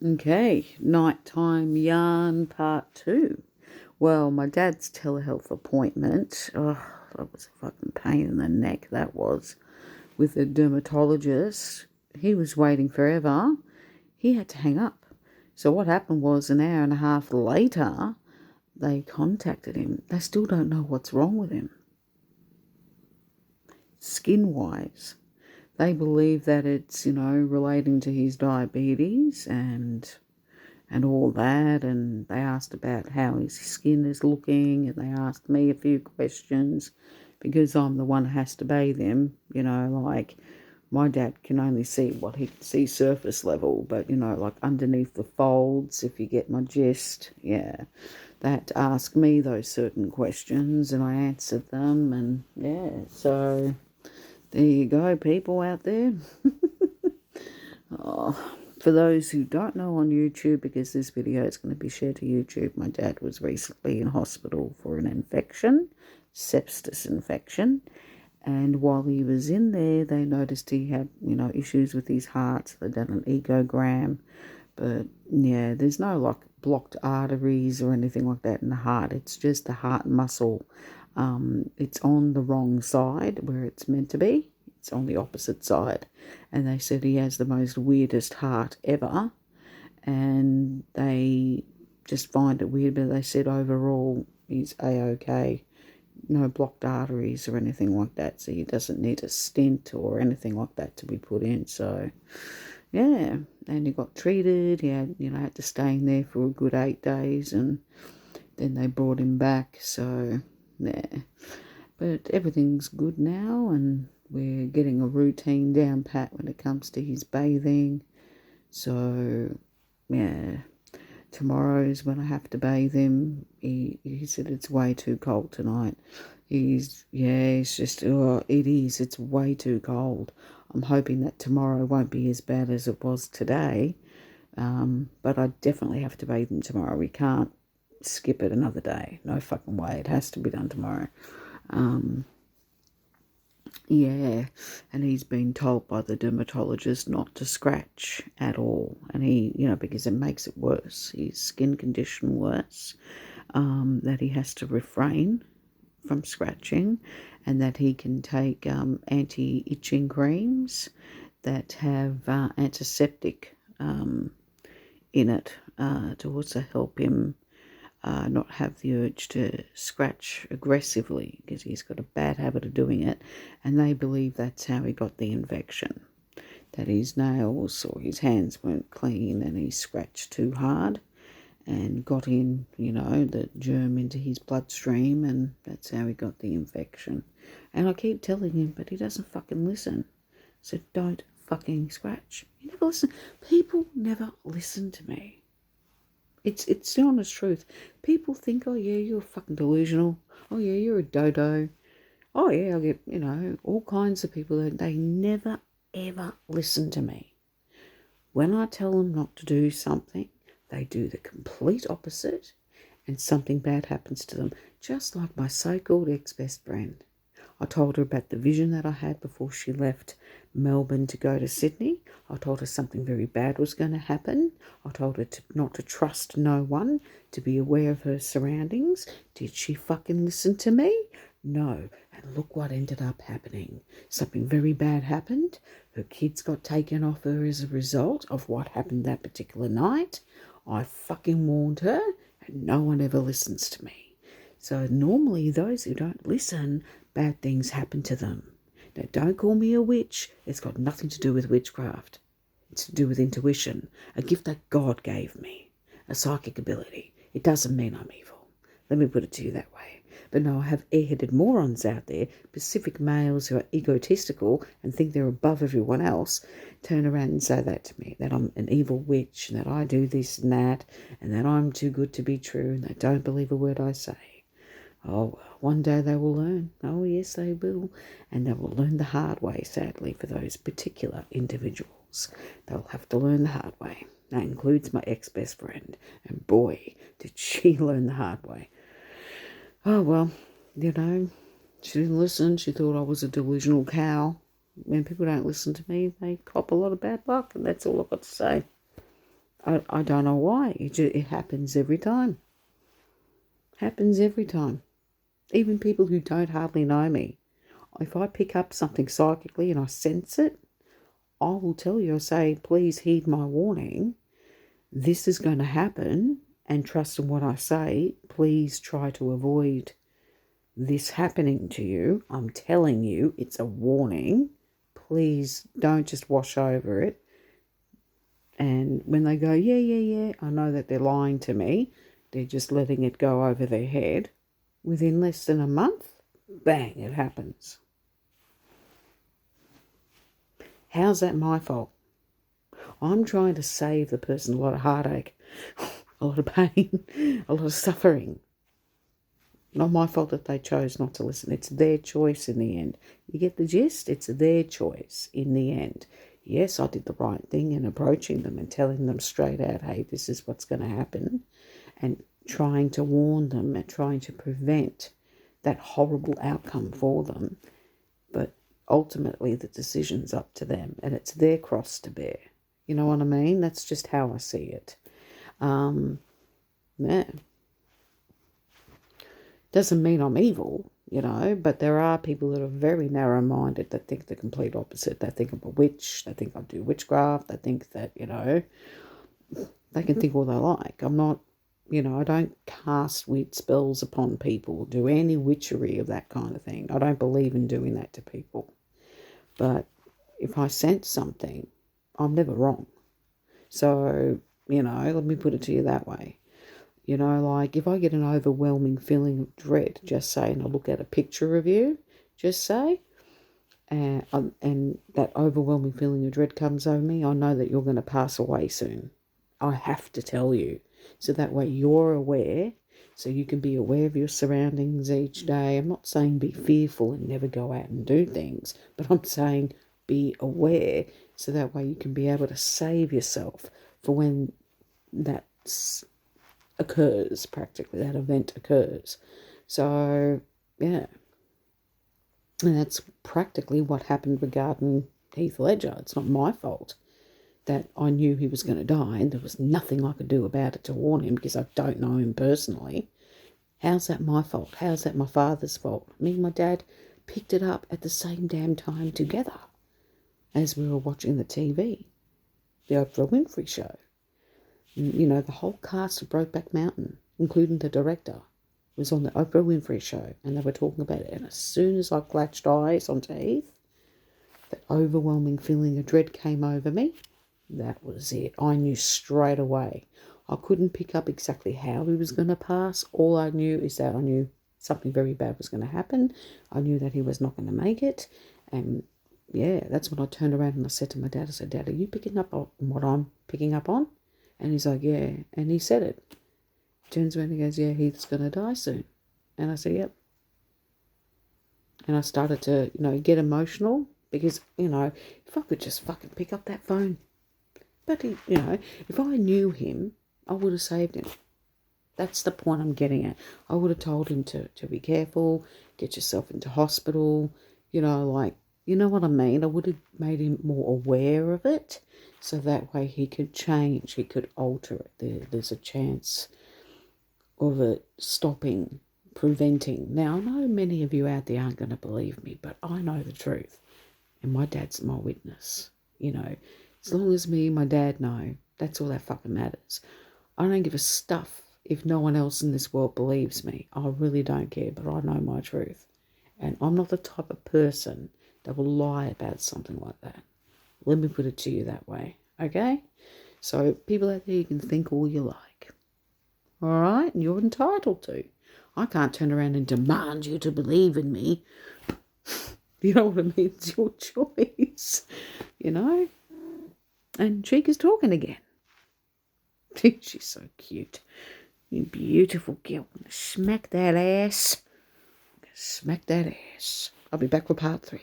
Okay, nighttime yarn part 2. Well, my dad's telehealth appointment, that was a fucking pain in the neck, that was, with the dermatologist. He was waiting forever. He had to hang up. So what happened was an hour and a half later, they contacted him. They still don't know what's wrong with him, skin-wise. They believe that it's, relating to his diabetes and all that, and they asked about how his skin is looking, and they asked me a few questions because I'm the one who has to bathe him. Like my dad can only see what he can see surface level, but like underneath the folds, if you get my gist. Yeah, they had to ask me those certain questions and I answered them, and yeah, so there you go, people out there. Oh, for those who don't know on YouTube, because this video is going to be shared to YouTube, my dad was recently in hospital for an infection, sepsis infection, and while he was in there, they noticed he had, issues with his heart, so they done an echogram, but yeah, there's no like blocked arteries or anything like that in the heart. It's just the heart muscle. It's on the wrong side where it's meant to be. It's on the opposite side. And they said he has the most weirdest heart ever. And they just find it weird, but they said overall he's A-OK. No blocked arteries or anything like that. So he doesn't need a stent or anything like that to be put in. So, yeah. And he got treated. He had to stay in there for a good 8 days. And then they brought him back. So, yeah. But everything's good now, and we're getting a routine down pat when it comes to his bathing. So, yeah, tomorrow's when I have to bathe him. He said it's way too cold tonight. It's way too cold. I'm hoping that tomorrow won't be as bad as it was today. But I definitely have to bathe him tomorrow. We can't skip it another day. No fucking way. It has to be done tomorrow. Yeah, and he's been told by the dermatologist not to scratch at all. And because it makes it worse, his skin condition worse, that he has to refrain from scratching, and that he can take anti-itching creams that have antiseptic in it to also help him not have the urge to scratch aggressively, because he's got a bad habit of doing it, and they believe that's how he got the infection, that his nails or his hands weren't clean and he scratched too hard and got in, the germ into his bloodstream, and that's how he got the infection. And I keep telling him, but he doesn't fucking listen. So don't fucking scratch. He never listen. People never listen to me. It's the honest truth. People think, oh yeah, you're fucking delusional. Oh yeah, you're a dodo. Oh yeah, I get, all kinds of people that they never ever listen to me. When I tell them not to do something, they do the complete opposite, and something bad happens to them. Just like my so-called ex-best friend. I told her about the vision that I had before she left Melbourne to go to Sydney. I told her something very bad was going to happen. I told her not to trust no one, to be aware of her surroundings. Did she fucking listen to me? No. And look what ended up happening. Something very bad happened. Her kids got taken off her as a result of what happened that particular night. I fucking warned her, and no one ever listens to me. So normally those who don't listen, bad things happen to them. Now don't call me a witch. It's got nothing to do with witchcraft. It's to do with intuition, a gift that God gave me, a psychic ability. It doesn't mean I'm evil. Let me put it to you that way. But no, I have airheaded morons out there, Pacific males who are egotistical and think they're above everyone else, turn around and say that to me, that I'm an evil witch, and that I do this and that I'm too good to be true, and they don't believe a word I say. Oh, one day they will learn. Oh, yes, they will. And they will learn the hard way, sadly, for those particular individuals. They'll have to learn the hard way. That includes my ex-best friend. And boy, did she learn the hard way. Oh, well, she didn't listen. She thought I was a delusional cow. When people don't listen to me, they cop a lot of bad luck, and that's all I've got to say. I don't know why. It happens every time. Happens every time. Even people who don't hardly know me. If I pick up something psychically and I sense it, I will tell you, I say, please heed my warning. This is going to happen, and trust in what I say. Please try to avoid this happening to you. I'm telling you, it's a warning. Please don't just wash over it. And when they go, yeah, I know that they're lying to me. They're just letting it go over their head. Within less than a month, bang, it happens. How's that my fault? I'm trying to save the person a lot of heartache, a lot of pain, a lot of suffering. Not my fault that they chose not to listen. It's their choice in the end. You get the gist? It's their choice in the end. Yes, I did the right thing in approaching them and telling them straight out, hey, this is what's going to happen, and trying to warn them and trying to prevent that horrible outcome for them. But ultimately, the decision's up to them, and it's their cross to bear. You know what I mean? That's just how I see it. Yeah. Doesn't mean I'm evil, but there are people that are very narrow-minded that think the complete opposite. They think I'm a witch. They think I do witchcraft. They think that, they can think all they like. I'm not, I don't cast weird spells upon people, do any witchery of that kind of thing. I don't believe in doing that to people. But if I sense something, I'm never wrong. So, let me put it to you that way. Like if I get an overwhelming feeling of dread, just say, and I look at a picture of you, just say, and that overwhelming feeling of dread comes over me, I know that you're going to pass away soon. I have to tell you. So that way you're aware, so you can be aware of your surroundings each day. I'm not saying be fearful and never go out and do things, but I'm saying be aware, so that way you can be able to save yourself for when that occurs, practically, that event occurs. So, yeah. And that's practically what happened regarding Heath Ledger. It's not my fault that I knew he was going to die, and there was nothing I could do about it to warn him because I don't know him personally. How's that my fault? How's that my father's fault? Me and my dad picked it up at the same damn time together as we were watching the TV, the Oprah Winfrey Show. The whole cast of Brokeback Mountain, including the director, was on the Oprah Winfrey Show, and they were talking about it. And as soon as I clatched eyes onto Heath, that overwhelming feeling of dread came over me. That was it. I knew straight away. I couldn't pick up exactly how he was going to pass. All I knew is that I knew something very bad was going to happen. I knew that he was not going to make it. And yeah, that's when I turned around and I said to my dad, I said, Dad, are you picking up on what I'm picking up on? And he's like, yeah. And he said it. Turns around and he goes, yeah, Heath's going to die soon. And I said, yep. And I started to, get emotional because, if I could just fucking pick up that phone. But, if I knew him, I would have saved him. That's the point I'm getting at. I would have told him to be careful, get yourself into hospital, you know what I mean? I would have made him more aware of it, so that way he could change, he could alter it. There's a chance of it stopping, preventing. Now, I know many of you out there aren't going to believe me, but I know the truth, and my dad's my witness. As long as me and my dad know, that's all that fucking matters. I don't give a stuff if no one else in this world believes me. I really don't care, but I know my truth. And I'm not the type of person that will lie about something like that. Let me put it to you that way, okay? So people out there, you can think all you like. All right? And you're entitled to. I can't turn around and demand you to believe in me. You know what I mean? It's your choice, And Chica's talking again. She's so cute. You beautiful girl. Smack that ass. Smack that ass. I'll be back for part 3.